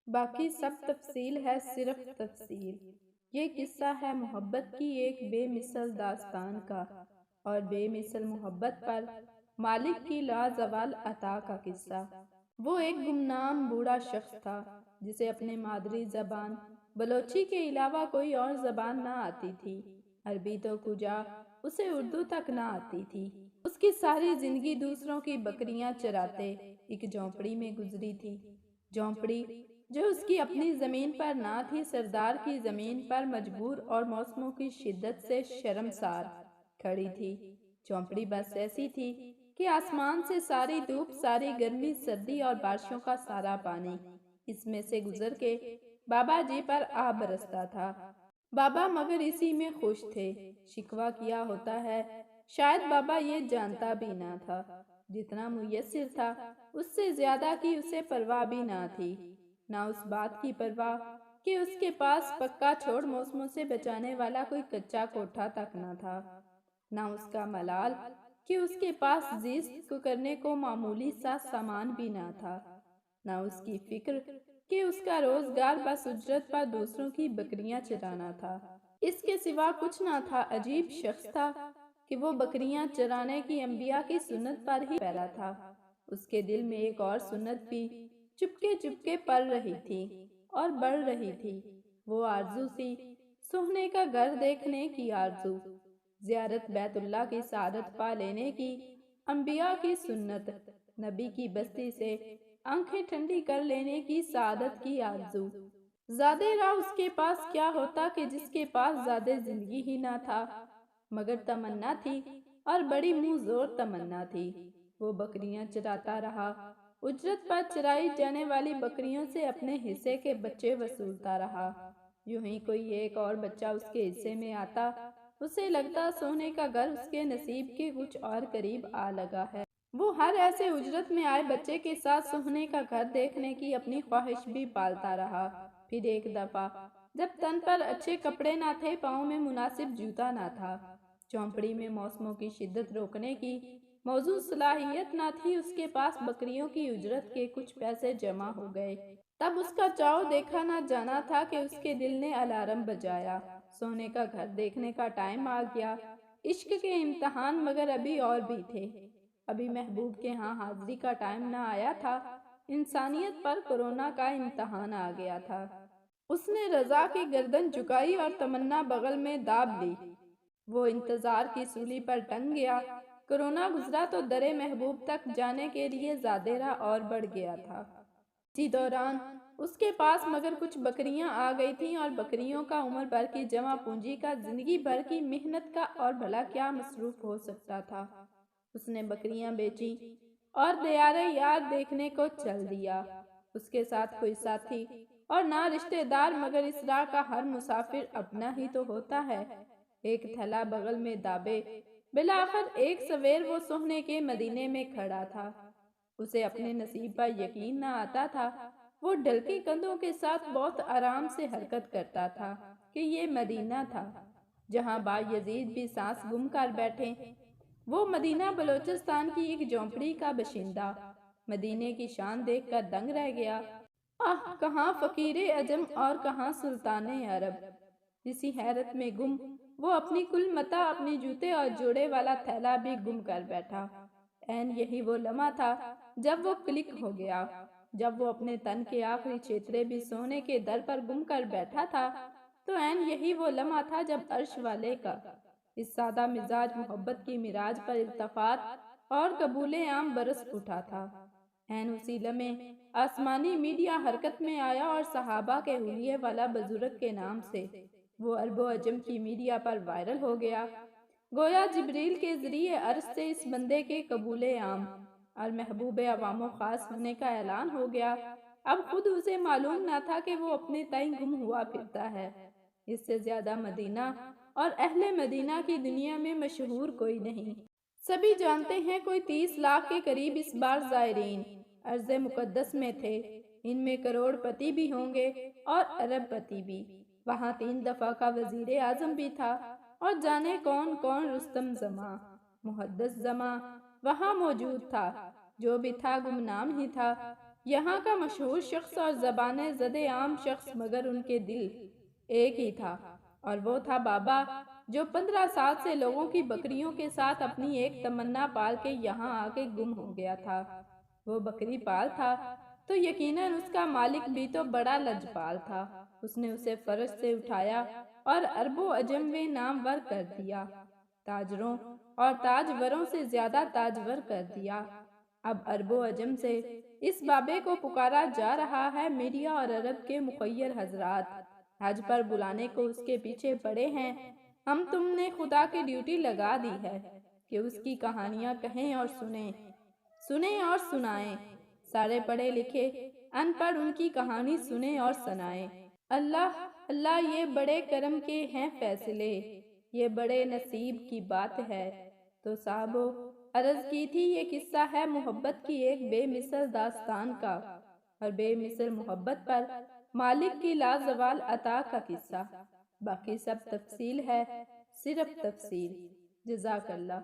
باقی سب تفصیل ہے صرف تفصیل۔ یہ قصہ ہے محبت کی ایک بے مثل داستان کا، اور بے مثل محبت پر مالک کی لازوال عطا کا قصہ۔ وہ ایک گمنام بوڑھا شخص تھا جسے اپنے مادری زبان بلوچی کے علاوہ کوئی اور زبان نہ آتی تھی۔ عربی تو کجا، اسے اردو تک نہ آتی تھی۔ اس کی ساری زندگی دوسروں کی بکریاں چراتے ایک جھونپڑی میں گزری تھی۔ جھونپڑی جو اس کی اپنی زمین پر نہ تھی، سردار کی زمین پر مجبور اور موسموں کی شدت سے شرمسار کھڑی تھی۔ جھونپڑی بس ایسی تھی کہ آسمان سے ساری دھوپ، ساری گرمی، سردی اور بارشوں کا سارا پانی اس میں سے گزر کے بابا جی پر آ برستا تھا۔ بابا مگر اسی میں خوش تھے۔ شکوہ کیا ہوتا ہے، شاید بابا یہ جانتا بھی نہ تھا۔ جتنا میسر تھا اس سے زیادہ کی اسے پرواہ بھی نہ تھی۔ نہ اس بات کی پرواہ کہ اس کے پاس پکا چھوڑ موسموں سے بچانے والا کوئی کچا کوٹھا تک نہ تھا۔ نہ اس کا ملال کہ اس کے پاس زیست کو کرنے کو معمولی سا سامان بھی نہ تھا۔ نہ اس کی فکر کہ اس کا روزگار بس اجرت پر دوسروں کی بکریاں چرانا تھا۔ اس کے سوا کچھ نہ تھا۔ عجیب شخص تھا کہ وہ بکریاں چرانے کی انبیاء کی سنت پر ہی پیرا تھا۔ اس کے دل میں ایک اور سنت بھی چپکے چپکے پل رہی تھی اور بڑھ رہی تھی۔ وہ آرزو سی سونے کا گھر دیکھنے کی آرزو، زیارت بیت اللہ کی سعادت پا لینے کی، انبیاء کی سنت، نبی کی بستی سے آنکھیں ٹھنڈی کر لینے کی سعادت کی آرزو۔ زیادہ راہ اس کے پاس کیا ہوتا کہ جس کے پاس زیادہ زندگی ہی نہ تھا، مگر تمنا تھی اور بڑی منہ زور تمنا تھی۔ وہ بکریاں چراتا رہا، اجرت پر چرائی جانے والی بکریوں سے اپنے حصے کے بچے وصولتا رہا۔ یوں ہی کوئی ایک اور بچہ اس کے حصے میں آتا، اسے لگتا سونے کا گھر اس کے نصیب کے کچھ اور قریب آ لگا ہے۔ وہ ہر ایسے اجرت میں آئے بچے کے ساتھ سونے کا گھر دیکھنے کی اپنی خواہش بھی پالتا رہا۔ پھر ایک دفعہ جب تن پر اچھے کپڑے نہ تھے، پاؤں میں مناسب جوتا نہ تھا، جھونپڑی میں موسموں کی شدت روکنے کی موزوں صلاحیت نہ تھی، اس کے پاس بکریوں کی اجرت کے کچھ پیسے جمع ہو گئے، تب اس کا چاؤ دیکھا نہ جانا تھا کہ اس کے دل نے الارم بجایا۔ سونے کا گھر دیکھنے کا ٹائم آ گیا۔ عشق کے امتحان مگر ابھی اور بھی تھے۔ ابھی محبوب کے ہاں حاضری کا ٹائم نہ آیا تھا، انسانیت پر کورونا کا امتحان آ گیا تھا۔ اس نے رضا کی گردن جھکائی اور تمنا بغل میں داب لی۔ وہ انتظار کی سولی پر ٹنگ گیا۔ کورونا گزرا تو درے محبوب تک جانے کے لیے زیادہ راہ اور بڑھ گیا تھا۔ اسی دوران اس کے پاس مگر کچھ بکریاں آ گئی تھیں، اور بکریوں کا عمر بھر کی جمع پونجی کا، زندگی بھر کی محنت کا، اور بھلا کیا مصروف ہو سکتا تھا۔ اس نے بکریاں بیچی اور دیارے یار دیکھنے کو چل دیا۔ اس کے ساتھ کوئی ساتھی اور نہ رشتہ دار، مگر اس راہ کا ہر مسافر اپنا ہی تو ہوتا ہے۔ ایک تھیلا بغل میں دابے بالآخر ایک سویر وہ سونے کے مدینے میں کھڑا تھا۔ اسے اپنے نصیب پر یقین نہ آتا تھا۔ وہ ڈھلکی کندھوں کے ساتھ بہت آرام سے حرکت کرتا تھا کہ یہ مدینہ تھا جہاں با یزید بھی سانس گم کر بیٹھے۔ وہ مدینہ بلوچستان کی ایک جھونپڑی کا باشندہ مدینے کی شان دیکھ کر دنگ رہ گیا۔ آہ، کہاں فقیر عجم اور کہاں سلطان عرب! اسی حیرت میں گم وہ اپنی کل متاع، اپنے جوتے اور جوڑے والا تھیلا بھی گم کر بیٹھا۔ عین یہی وہ لمحہ تھا جب وہ کلک ہو گیا، جب وہ اپنے تن کے آخری چھیترے بھی سونے کے در پر گم کر بیٹھا تھا، تو عین یہی وہ لمحہ تھا جب عرش والے کا اس سادہ مزاج محبت کی معراج پر التفات اور قبول عام برس اٹھا تھا۔ عین اسی لمحے آسمانی میڈیا حرکت میں آیا اور صحابہ کے حلیے والا بزرگ کے نام سے وہ عرب و عجم کی میڈیا پر وائرل ہو گیا۔ گویا جبریل کے ذریعے عرش سے اس بندے کے قبول عام اور محبوب عوام و خاص ہونے کا اعلان ہو گیا۔ اب خود اسے معلوم نہ تھا کہ وہ اپنے تئیں گم ہوا پھرتا ہے۔ اس سے زیادہ مدینہ اور اہل مدینہ کی دنیا میں مشہور کوئی نہیں۔ سبھی جانتے ہیں کوئی 30 لاکھ کے قریب اس بار زائرین ارض مقدس میں تھے۔ ان میں کروڑ پتی بھی ہوں گے اور ارب پتی بھی۔ وہاں 3 دفعہ کا وزیر اعظم بھی تھا، اور جانے کون کون رستم زماں، محدث زماں وہاں موجود تھا۔ جو بھی تھا گمنام ہی تھا۔ یہاں کا مشہور شخص اور زبان زد عام شخص مگر ان کے دل ایک ہی تھا، اور وہ تھا بابا، جو 15 سال سے لوگوں کی بکریوں کے ساتھ اپنی ایک تمنا پال کے یہاں آ کے گم ہو گیا تھا۔ وہ بکری پال تھا تو یقیناً اس کا مالک بھی تو بڑا لجپال تھا۔ اس نے اسے فرش سے اٹھایا اور عرب و عجم میں نامور کر دیا، تاجروں اور تاجوروں سے زیادہ تاجور کر دیا۔ اب عرب و عجم سے اس بابے کو پکارا جا رہا ہے، میڈیا اور عرب کے مخیر حضرات حج پر بلانے کو اس کے پیچھے پڑے ہیں۔ ہم تم نے خدا کی ڈیوٹی لگا دی ہے کہ اس کی کہانیاں کہیں اور سنیں اور سنائیں۔ سارے پڑھے لکھے ان پڑھ ان کی کہانی سنیں اور سنائیں۔ اللہ اللہ، یہ بڑے کرم کے ہیں فیصلے، یہ بڑے نصیب کی بات ہے۔ تو صاحبو، عرض کی تھی یہ قصہ ہے محبت کی ایک بے مثل داستان کا، اور بے مثل محبت پر مالک کی لازوال عطا کا قصہ۔ باقی سب تفصیل ہے، صرف تفصیل۔ جزاک اللہ۔